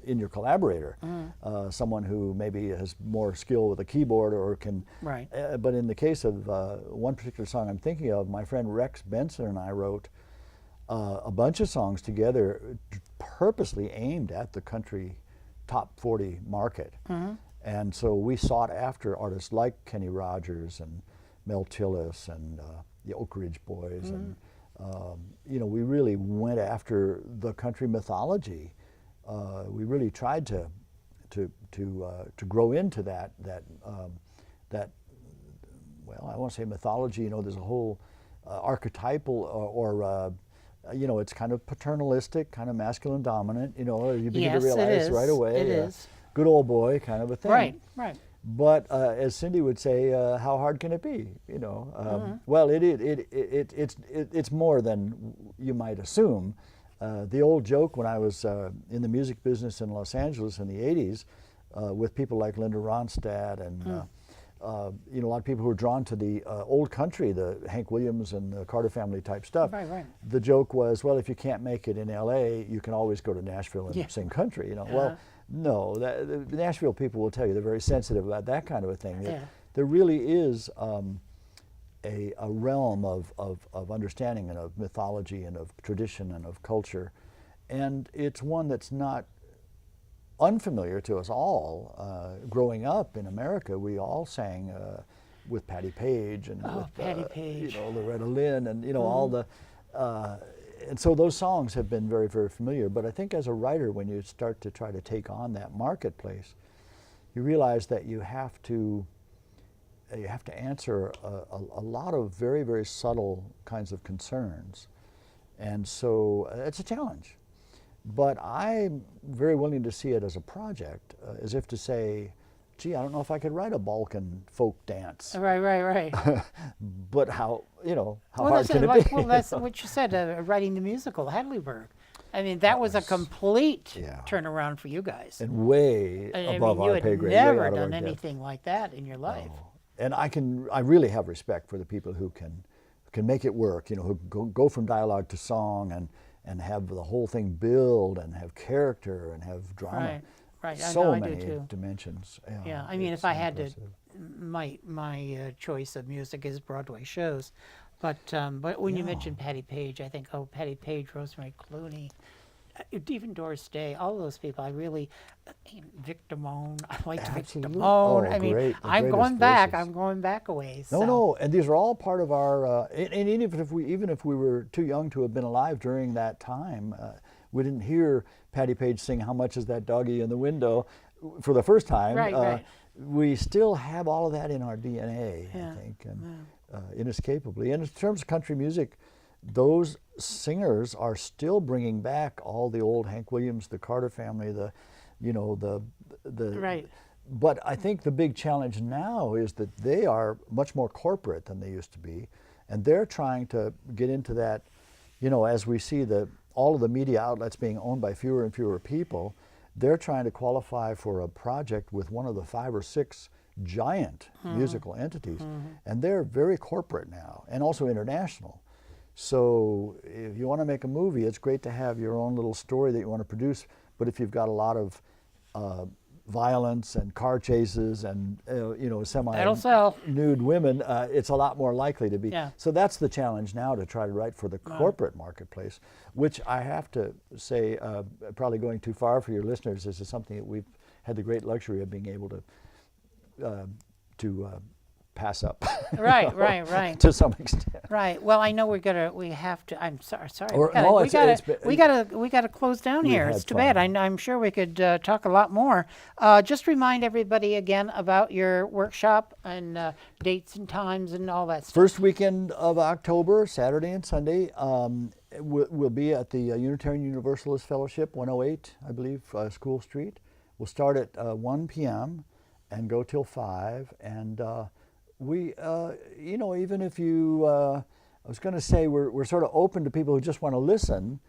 in your collaborator. Someone who maybe has more skill with a keyboard or can. Right. But in the case of one particular song I'm thinking of, my friend Rex Benson and I wrote a bunch of songs together purposely aimed at the country top 40 market. And so we sought after artists like Kenny Rogers and Mel Tillis and the Oak Ridge Boys. And, you know, we really went after the country mythology. We really tried to grow into that, well, I won't say mythology, you know, there's a whole archetypal or you know, it's kind of paternalistic, kind of masculine dominant, you know, you begin Yes, to it realize is. right away. It is. Good old boy kind of a thing. Right, right. But as Cindy would say, how hard can it be? You know, well, it's more than you might assume. The old joke when I was in the music business in Los Angeles in the 80s with people like Linda Ronstadt and you know, a lot of people who were drawn to the old country, the Hank Williams and the Carter family type stuff. Right, right. The joke was, well, if you can't make it in LA, you can always go to Nashville and sing country. You know, well, no, the Nashville people will tell you they're very sensitive about that kind of a thing. Yeah. There really is a realm of understanding and of mythology and of tradition and of culture, and it's one that's not unfamiliar to us all. Growing up in America, we all sang with Patti Page and with Patti Page. you know, Loretta Lynn and you know all the and so those songs have been very, very familiar. But I think as a writer, when you start to try to take on that marketplace, you realize that you have to answer a lot of very, very subtle kinds of concerns, and so it's a challenge. But I'm very willing to see it as a project, as if to say, gee, I don't know if I could write a Balkan folk dance. Right, right, right. But how, you know, how Well, hard that's, can it like, be? well, that's what you said, writing the musical, Hadleyburg. I mean, that was a complete yeah. turnaround for you guys. And way I above mean, you our had pay grade. way never out of our done depth. anything like that in your life. And I really have respect for the people who can make it work, you know, who go from dialogue to song and have the whole thing build and have character and have drama. Right, right. So I do many too. dimensions. Yeah, I mean, it's if I had impressive. to, my choice of music is Broadway shows, but when you mention Patti Page, I think, oh, Patti Page, Rosemary Clooney, even Doris Day, all those people, I really, Vic Damone, I liked Vic Absolutely. Damone. Oh, I mean, great, the I'm greatest going back. voices. I'm going back a ways. No, so. no, and these are all part of our. And even if we were too young to have been alive during that time, we didn't hear Patti Page sing "How Much Is That Doggy in the Window" for the first time. Right, right. We still have all of that in our DNA, Yeah, I think, and inescapably. And in terms of country music, those singers are still bringing back all the old Hank Williams, the Carter family, the Right. But I think the big challenge now is that they are much more corporate than they used to be, and they're trying to get into that, you know, as we see all of the media outlets being owned by fewer and fewer people, they're trying to qualify for a project with one of the 5 or 6 giant musical entities, and they're very corporate now and also international. So if you want to make a movie, it's great to have your own little story that you want to produce, but if you've got a lot of violence and car chases and you know, That'll sell. semi-nude women, it's a lot more likely to be. Yeah. So that's the challenge now, to try to write for the corporate marketplace, which I have to say, probably going too far for your listeners, this is something that we've had the great luxury of being able to pass up. Right, right. To some extent. Right. Well, I know we have to. I'm sorry. Or- no, it's been- we gotta close down We've here. had It's too fun. bad. I'm sure we could talk a lot more. Just remind everybody again about your workshop and dates and times and all that stuff. First weekend of October, Saturday and Sunday, we'll be at the Unitarian Universalist Fellowship, 108, I believe, School Street. We'll start at 1 p.m. and go till 5. And we, you know, even if you, I was going to say we're sort of open to people who just want to listen,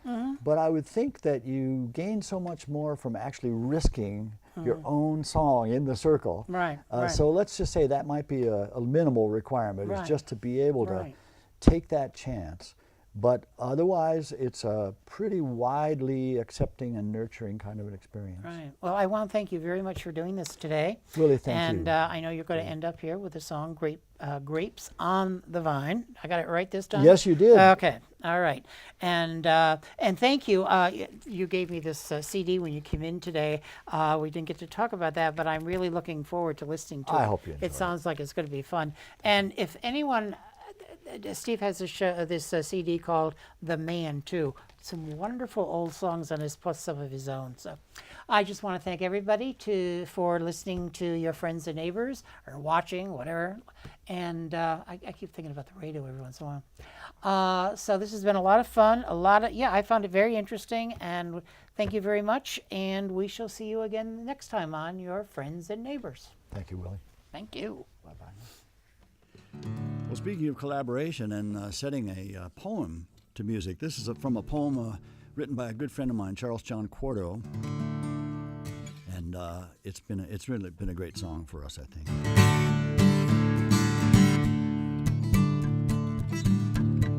but I would think that you gain so much more from actually risking your own song in the circle. Right, So let's just say that might be a minimal requirement, Right. is just to be able to Right. take that chance. But otherwise, it's a pretty widely accepting and nurturing kind of an experience. Right. Well, I want to thank you very much for doing this today. Really, thank and you. I know you're going to end up here with the song Grapes on the Vine. I got it right this time? Yes, you did. Okay. All right. And thank you. You gave me this CD when you came in today. We didn't get to talk about that, but I'm really looking forward to listening to it. I hope you enjoy It sounds like it's going to be fun. And if anyone... Steve has this CD called The Man, too. Some wonderful old songs on this, plus some of his own. So I just want to thank everybody for listening to your friends and neighbors, or watching, whatever. And I keep thinking about the radio every once in a while. So this has been a lot of fun. I found it very interesting. And thank you very much. And we shall see you again next time on Your Friends and Neighbors. Thank you, Willie. Thank you. Bye-bye. Well, speaking of collaboration and setting a poem to music, this is from a poem written by a good friend of mine, Charles John Quarto, and it's really been a great song for us, I think.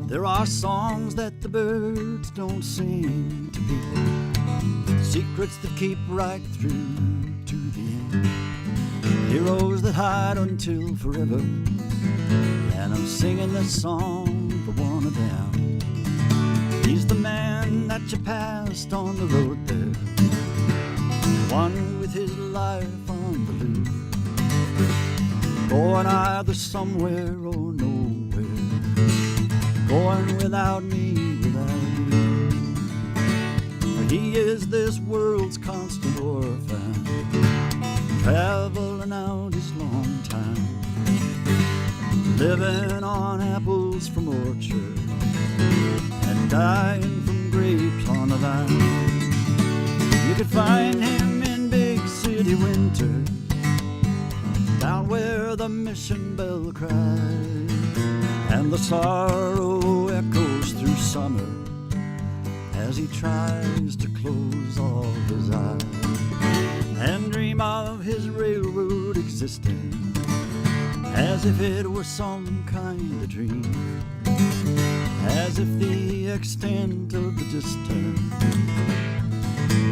There are songs that the birds don't sing to people, secrets that keep right through to the end, heroes that hide until forever. And I'm singing this song for one of them. He's the man that you passed on the road there, the one with his life on the loose, going either somewhere or nowhere, going without me, without you. For he is this world's constant orphan, traveling out his long time, living on apples from orchard and dying from grapes on the vine. You could find him in big city winter, down where the mission bell cries and the sorrow echoes through summer as he tries to close all his eyes and dream of his railroad existing as if it were some kind of dream, as if the extent of the distance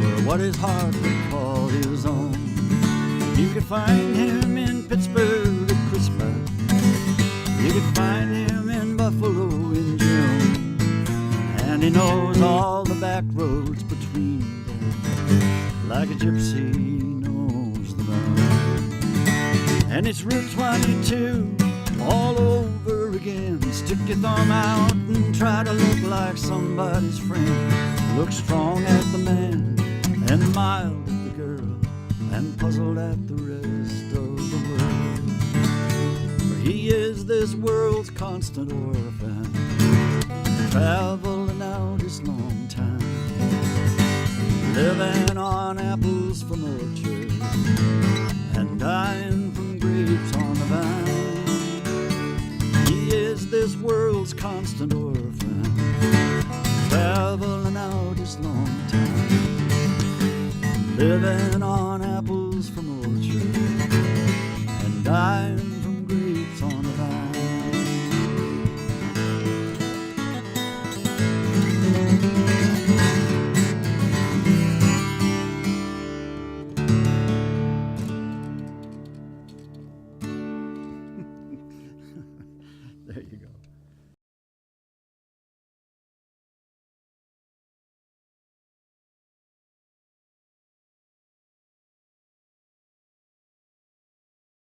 were what his heart would call his own. You could find him in Pittsburgh at Christmas, you could find him in Buffalo in June, and he knows all the back roads between them like a gypsy knows the moon. And it's Route 22 all over again. Stick your thumb out and try to look like somebody's friend. Look strong at the man and mild at the girl, and puzzled at the rest of the world. For he is this world's constant orphan, traveling out his long time, living on apples from orchards and dying from grapes on the vine. He is this world's constant orphan, traveling out his long time, living on